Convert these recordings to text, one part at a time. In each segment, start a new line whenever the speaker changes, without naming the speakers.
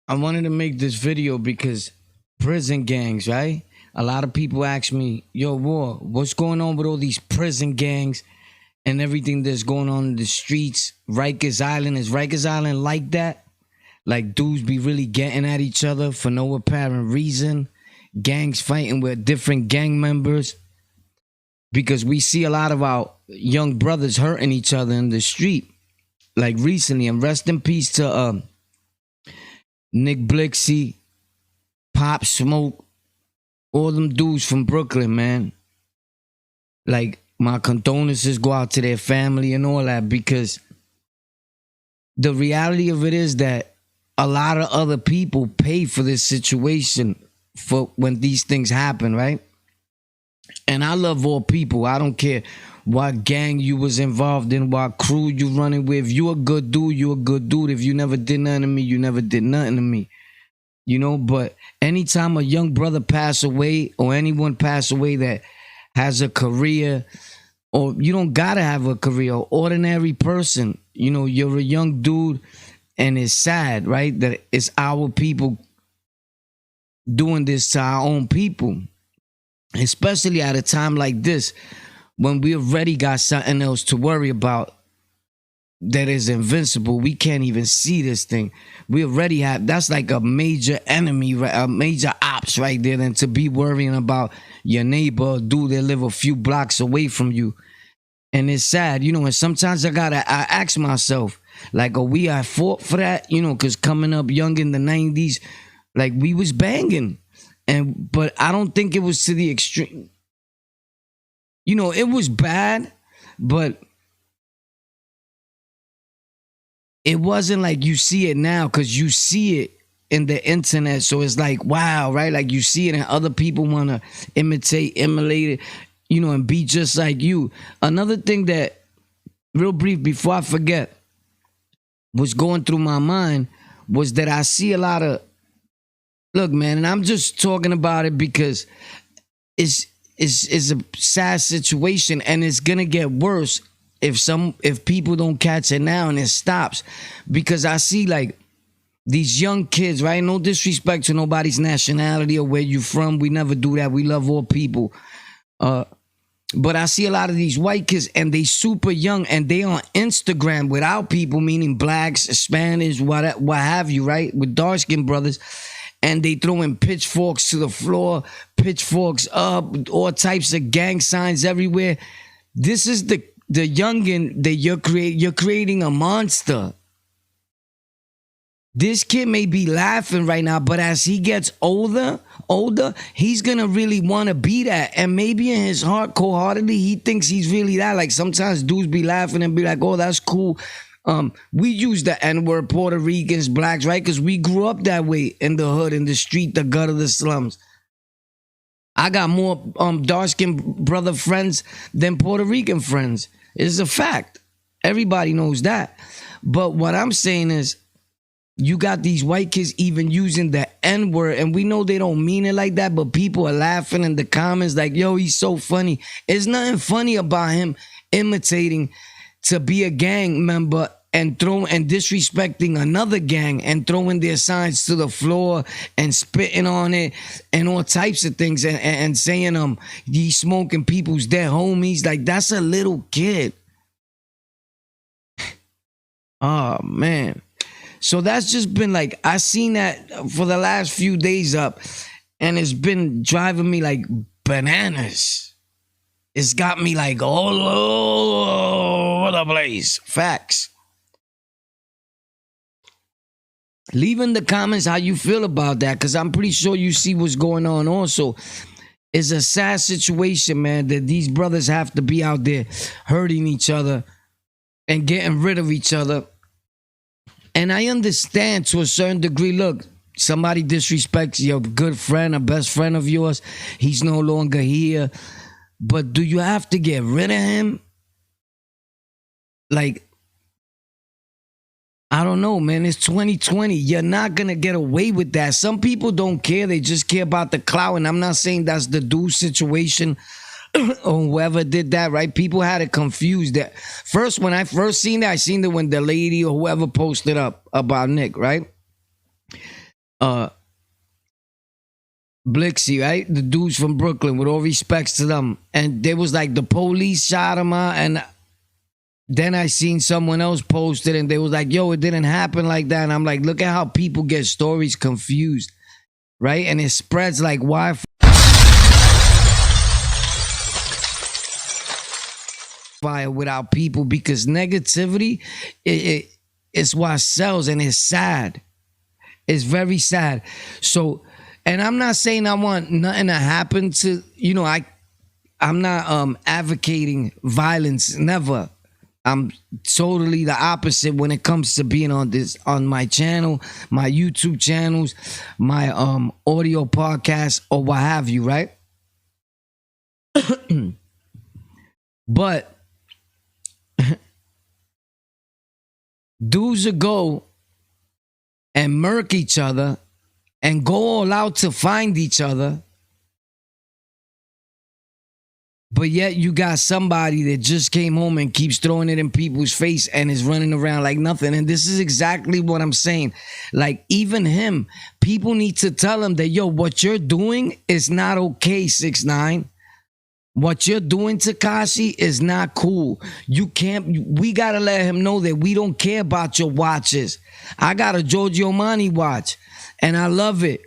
I wanted to make this video because prison gangs, right? A lot of people ask me, yo, War, what's going on with all these prison gangs and everything that's going on in the streets? Rikers Island, is Rikers Island like that? Like dudes be really getting at each other for no apparent reason? Gangs fighting with different gang members? Because we see a lot of our young brothers hurting each other in the street. Like recently, and rest in peace to Nick Blixky, Pop Smoke, all them dudes from Brooklyn, man. Like, my condolences go out to their family and all that, because the reality of it is that a lot of other people pay for this situation for when these things happen, right? And I love all people. I don't care what gang you was involved in, what crew you running with. If you a good dude, you a good dude. If you never did nothing to me, you never did nothing to me. You know, but anytime a young brother pass away or anyone pass away that has a career, or you don't gotta have a career, ordinary person, you know, you're a young dude and it's sad, right? That it's our people doing this to our own people. Especially at a time like this, when we already got something else to worry about that is invincible. We can't even see this thing. We already have, that's like a major enemy, a major ops right there, than to be worrying about your neighbor, dude that live a few blocks away from you. And it's sad, you know, and sometimes I ask myself, like, are we at fault for that? You know, because coming up young in the 90s, like, we was banging. But I don't think it was to the extreme. You know, it was bad, but it wasn't like you see it now, because you see it in the internet. So it's like, wow, right? Like you see it and other people want to emulate it, you know, and be just like you. Another thing that, real brief before I forget, was going through my mind was that I see a lot of, look, man, and I'm just talking about it because it's a sad situation, and it's gonna get worse if people don't catch it now and it stops. Because I see like these young kids, right? No disrespect to nobody's nationality or where you from. We never do that. We love all people. But I see a lot of these white kids, and they super young, and they on Instagram with our people, meaning blacks, Spanish, what have you, right? With dark-skinned brothers. And they throwing pitchforks to the floor, pitchforks up, all types of gang signs everywhere. This is the youngin' that you're creating a monster. This kid may be laughing right now, but as he gets older, he's gonna really want to be that. And maybe in his heart, cold-heartedly, he thinks he's really that. Like sometimes dudes be laughing and be like, oh, that's cool. We use the N-word, Puerto Ricans, blacks, right? Because we grew up that way in the hood, in the street, the gutter, the slums. I got more dark-skinned brother friends than Puerto Rican friends. It's a fact. Everybody knows that. But what I'm saying is, you got these white kids even using the N-word, and we know they don't mean it like that, but people are laughing in the comments like, yo, he's so funny. There's nothing funny about him imitating to be a gang member and disrespecting another gang and throwing their signs to the floor and spitting on it and all types of things and saying he's smoking people's dead homies. Like, that's a little kid. Oh man. So that's just been like, I seen that for the last few days up, and it's been driving me like bananas. It's got me like all over the place. Facts. Leave in the comments how you feel about that, because I'm pretty sure you see what's going on also. It's a sad situation, man, that these brothers have to be out there hurting each other and getting rid of each other. And I understand to a certain degree. Look, somebody disrespects your good friend, a best friend of yours. He's no longer here. But do you have to get rid of him? Like, I don't know, man. It's 2020. You're not going to get away with that. Some people don't care. They just care about the clout. And I'm not saying that's the dude situation or whoever did that, right? People had it confused. That first, when I first seen that, I seen it when the lady or whoever posted up about Nick, right? uh Blixky, right? The dudes from Brooklyn, with all respects to them. And they was like the police shot him out, and then I seen someone else post it and they was like, yo, it didn't happen like that. And I'm like, look at how people get stories confused, right? And it spreads like wildfire without people, because negativity, it's what sells, and it's sad. It's very sad. So, and I'm not saying I want nothing to happen to, I'm not advocating violence, never. I'm totally the opposite when it comes to being on my channel, my YouTube channels, my audio podcast, or what have you, right? But dudes will go and murk each other and go all out to find each other. But yet you got somebody that just came home and keeps throwing it in people's face and is running around like nothing. And this is exactly what I'm saying. Like, even him, people need to tell him that, yo, what you're doing is not okay, 6ix9ine. What you're doing, Tekashi, is not cool. We gotta let him know that we don't care about your watches. I got a Giorgio Armani watch, and I love it.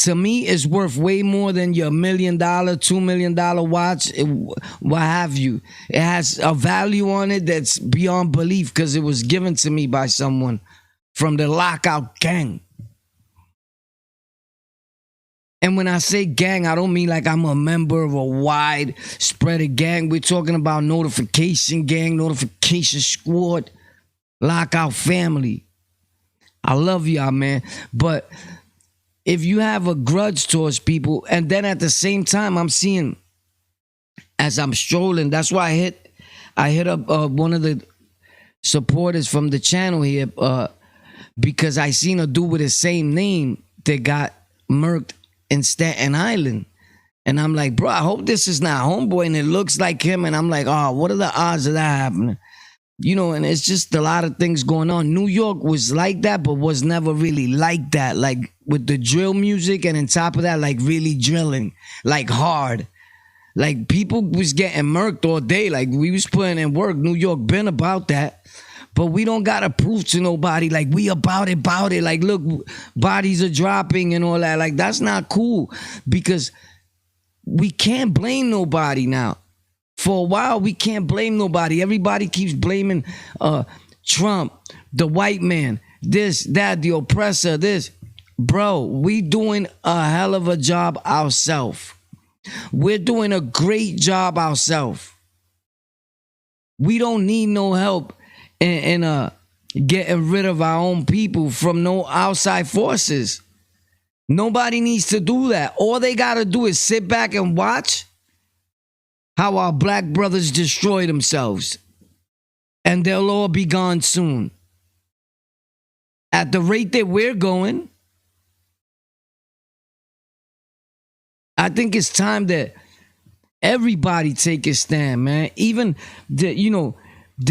To me, it's worth way more than your $1 million, $2 million watch, what have you. It has a value on it that's beyond belief, because it was given to me by someone from the LOCKOUT gang. And when I say gang, I don't mean like I'm a member of a wide spread of gang. We're talking about notification gang, notification squad, LOCKOUT family. I love y'all, man. But if you have a grudge towards people, and then at the same time, I'm seeing, as I'm strolling, that's why I hit up one of the supporters from the channel here, because I seen a dude with the same name that got murked in Staten Island. And I'm like, bro, I hope this is not homeboy, and it looks like him. And I'm like, oh, what are the odds of that happening? And it's just a lot of things going on. New York was like that, but was never really like that. Like with the drill music, and on top of that, like really drilling, like hard. Like people was getting murked all day. Like we was putting in work. New York been about that. But we don't gotta prove to nobody, like, we about it. Like, look, bodies are dropping and all that. Like, that's not cool, because we can't blame nobody now. For a while, we can't blame nobody. Everybody keeps blaming Trump, the white man, this, that, the oppressor, this. Bro, we doing a hell of a job ourselves. We're doing a great job ourselves. We don't need no help in getting rid of our own people from no outside forces. Nobody needs to do that. All they got to do is sit back and watch how our black brothers destroy themselves. And they'll all be gone soon. At the rate that we're going, I think it's time that everybody take a stand, man. Even the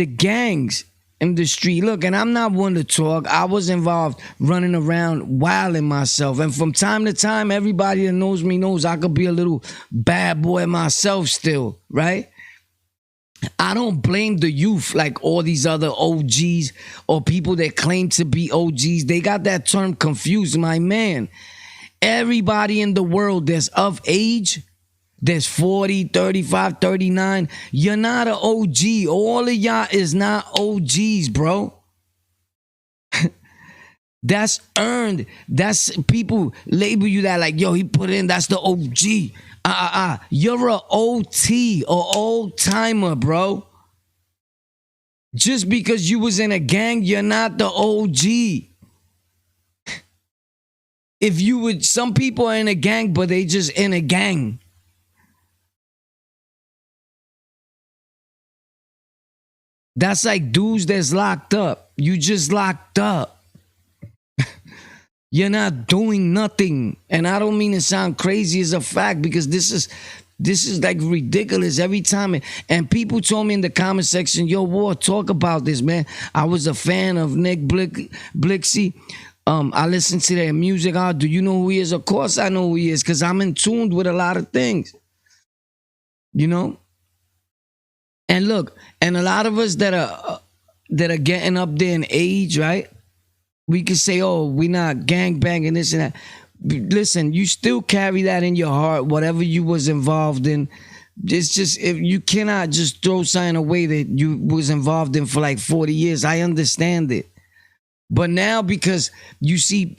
gangs in the street. Look, and I'm not one to talk. I was involved running around wilding myself. And from time to time, everybody that knows me knows I could be a little bad boy myself still, right? I don't blame the youth like all these other OGs or people that claim to be OGs. They got that term confused, my man. Everybody in the world that's of age, that's 40, 35, 39, you're not an OG. All of y'all is not OGs, bro. That's earned. That's, people label you that like, yo, he put in, that's the OG. You're a OT or old timer, bro. Just because you was in a gang, you're not the OG. If you would, some people are in a gang, but they just in a gang. That's like dudes that's locked up. You just locked up. You're not doing nothing. And I don't mean to sound crazy, as a fact, because this is like ridiculous every time. And people told me in the comment section, yo, War, talk about this, man. I was a fan of Nick Blixky. I listen to their music. Oh, do you know who he is? Of course I know who he is, because I'm in tune with a lot of things. You know? And look, and a lot of us that are getting up there in age, right? We could say, oh, we not gang banging this and that. Listen, you still carry that in your heart, whatever you was involved in. It's just, if you cannot just throw something away that you was involved in for like 40 years. I understand it. But now, because you see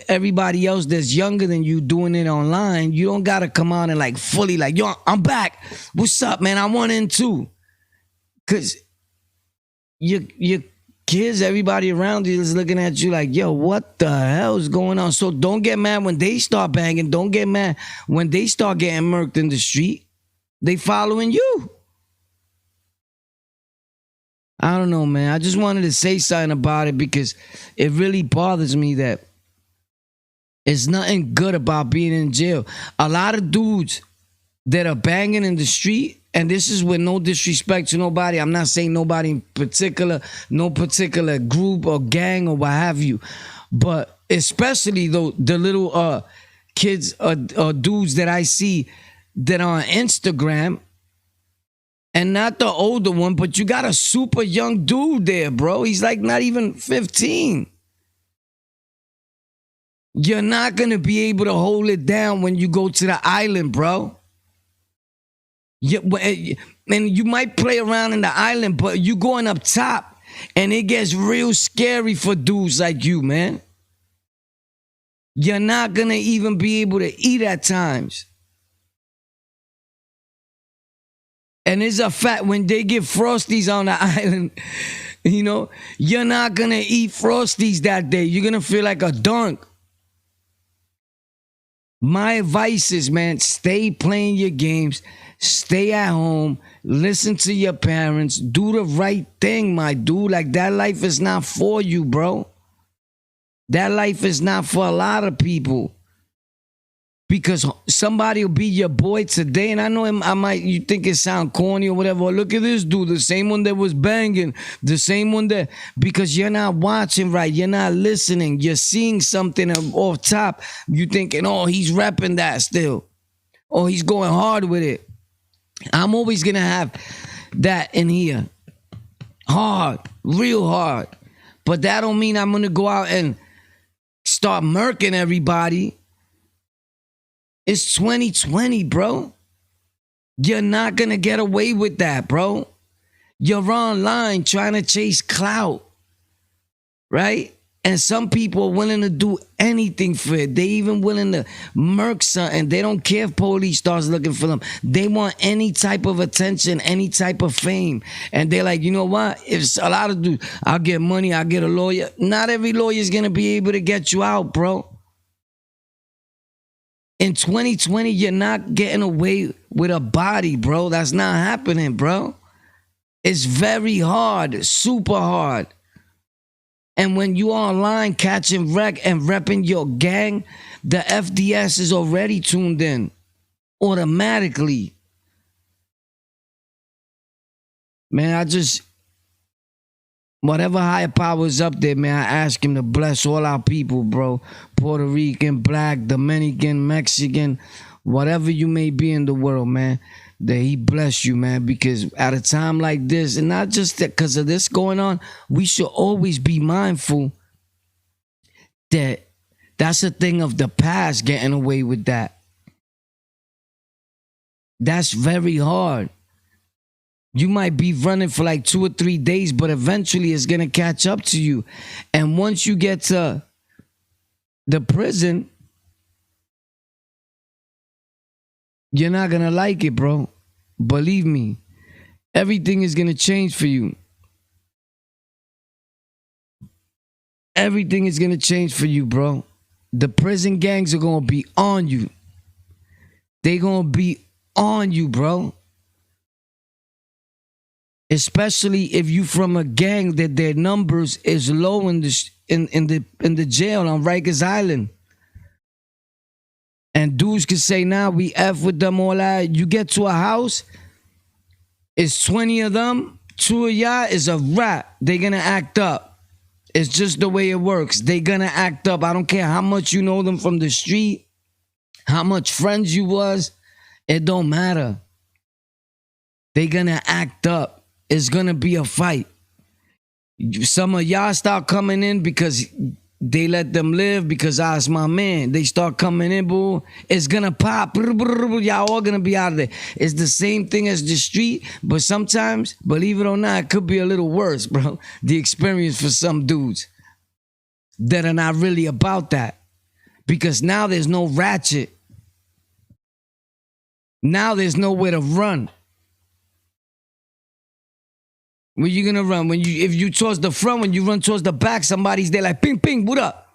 everybody else that's younger than you doing it online, you don't gotta come out and like fully like, yo, I'm back. What's up, man? I want in too. Cause your kids, everybody around you is looking at you like, yo, what the hell is going on? So don't get mad when they start banging. Don't get mad when they start getting murked in the street. They following you. I don't know, man. I just wanted to say something about it because it really bothers me that it's nothing good about being in jail. A lot of dudes that are banging in the street, and this is with no disrespect to nobody. I'm not saying nobody in particular, no particular group or gang or what have you. But especially though the little kids or dudes that I see that are on Instagram, and not the older one, but you got a super young dude there, bro. He's like not even 15. You're not going to be able to hold it down when you go to the island, bro. And you might play around in the island, but you going up top, and it gets real scary for dudes like you, man. You're not going to even be able to eat at times. And it's a fact, when they get Frosties on the island, you know, you're not going to eat Frosties that day. You're going to feel like a dunk. My advice is, man, stay playing your games. Stay at home. Listen to your parents. Do the right thing, my dude. Like, that life is not for you, bro. That life is not for a lot of people. Because somebody will be your boy today, and I know you think it sound corny or whatever. Look at this dude, the same one that was banging, the same one that, because you're not watching right, you're not listening, you're seeing something off top, you thinking, oh, he's repping that still, oh, he's going hard with it. I'm always gonna have that in here, hard, real hard, but that don't mean I'm gonna go out and start murking everybody. It's 2020, bro. You're not going to get away with that, bro. You're online trying to chase clout, right? And some people are willing to do anything for it. They even willing to murk something. They don't care if police starts looking for them. They want any type of attention, any type of fame. And they're like, you know what? If a lot of dudes, I'll get money, I'll get a lawyer. Not every lawyer is going to be able to get you out, bro. In 2020, you're not getting away with a body, bro. That's not happening, bro. It's very hard, super hard. And when you online catching wreck and repping your gang, the FDS is already tuned in automatically. Man, whatever higher power is up there, man, I ask him to bless all our people, bro. Puerto Rican, Black, Dominican, Mexican, whatever you may be in the world, man, that he bless you, man, because at a time like this, and not just because of this going on, we should always be mindful that that's a thing of the past, getting away with that. That's very hard. You might be running for like 2 or 3 days, but eventually it's going to catch up to you. And once you get to the prison, you're not going to like it, bro. Believe me, everything is going to change for you. Everything is going to change for you, bro. The prison gangs are going to be on you. They're going to be on you, bro. Especially if you from a gang that their numbers is low in the jail on Rikers Island. And dudes can say, nah, we F with them all that. You get to a house, it's 20 of them, 2 of y'all is a rat. They're gonna act up. It's just the way it works. They gonna act up. I don't care how much you know them from the street, how much friends you was. It don't matter. They gonna act up. It's gonna be a fight. Some of y'all start coming in because they let them live, because I was my man. They start coming in, boo. It's gonna pop. Y'all all gonna be out of there. It's the same thing as the street, but sometimes, believe it or not, it could be a little worse, bro. The experience for some dudes that are not really about that. Because now there's no ratchet. Now there's nowhere to run. Where you gonna run? If you towards the front, when you run towards the back, somebody's there like, ping, ping, what up?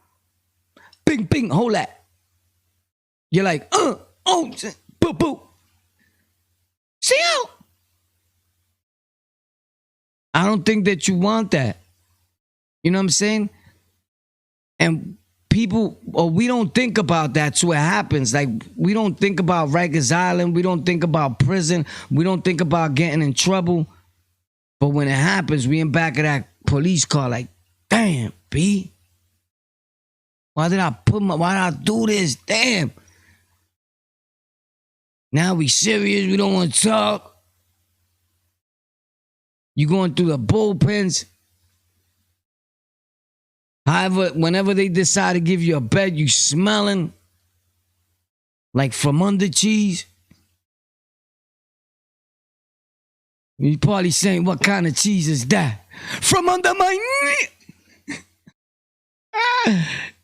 Ping, ping, hold that. You're like, oh, boo, boo. See you. I don't think that you want that. You know what I'm saying? And people, or we don't think about that so it happens. Like, we don't think about Rikers Island. We don't think about prison. We don't think about getting in trouble. But when it happens, we in back of that police car like, damn, B. Why did I do this? Damn. Now we serious. We don't want to talk. You going through the bullpens. However, whenever they decide to give you a bed, you smelling like from under cheese. You probably saying, what kind of cheese is that? From under my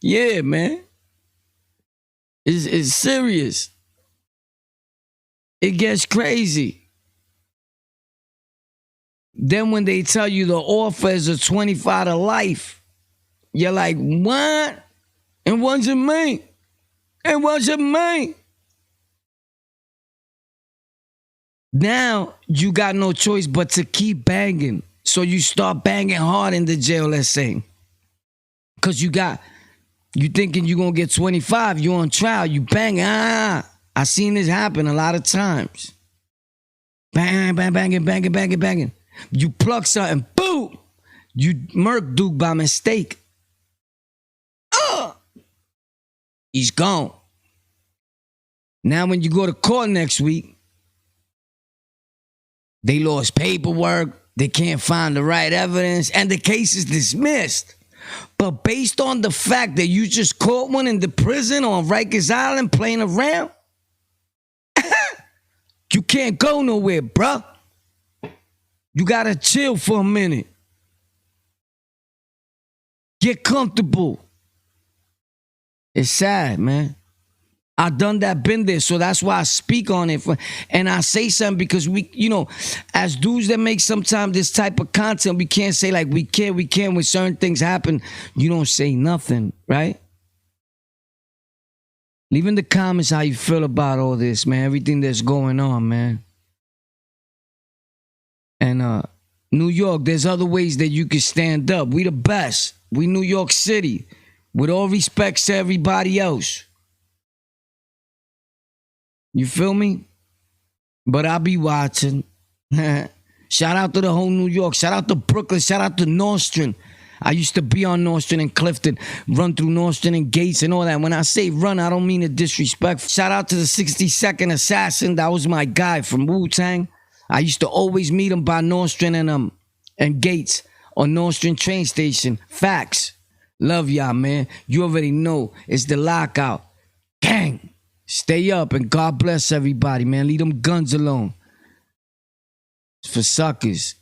yeah, man. It's serious. It gets crazy. Then when they tell you the offer is a 25 to life, you're like, what? And what's it mean? And what's it mean? Now you got no choice but to keep banging. So you start banging hard in the jail, let's say. Because you thinking you're going to get 25, you on trial, you bang, I seen this happen a lot of times. Bang, bang, banging, banging, banging, banging. You pluck something, boom, you murk Duke by mistake. He's gone. Now when you go to court next week, they lost paperwork, they can't find the right evidence, and the case is dismissed. But based on the fact that you just caught one in the prison on Rikers Island playing around, you can't go nowhere, bruh. You gotta chill for a minute. Get comfortable. It's sad, man. I done that, been there, so that's why I speak on it. And I say something because we, as dudes that make sometimes this type of content, we can't say like we can't when certain things happen. You don't say nothing, right? Leave in the comments how you feel about all this, man. Everything that's going on, man. And New York, there's other ways that you can stand up. We the best. We New York City. With all respects to everybody else. You feel me? But I'll be watching. Shout out to the whole New York. Shout out to Brooklyn. Shout out to Nostrand. I used to be on Nostrand and Clifton. Run through Nostrand and Gates and all that. When I say run, I don't mean a disrespect. Shout out to the 62nd Assassin. That was my guy from Wu-Tang. I used to always meet him by Nostrand and Gates on Nostrand train station. Facts. Love y'all, man. You already know. It's the lockout. Gang. Stay up and God bless everybody, man. Leave them guns alone. It's for suckers.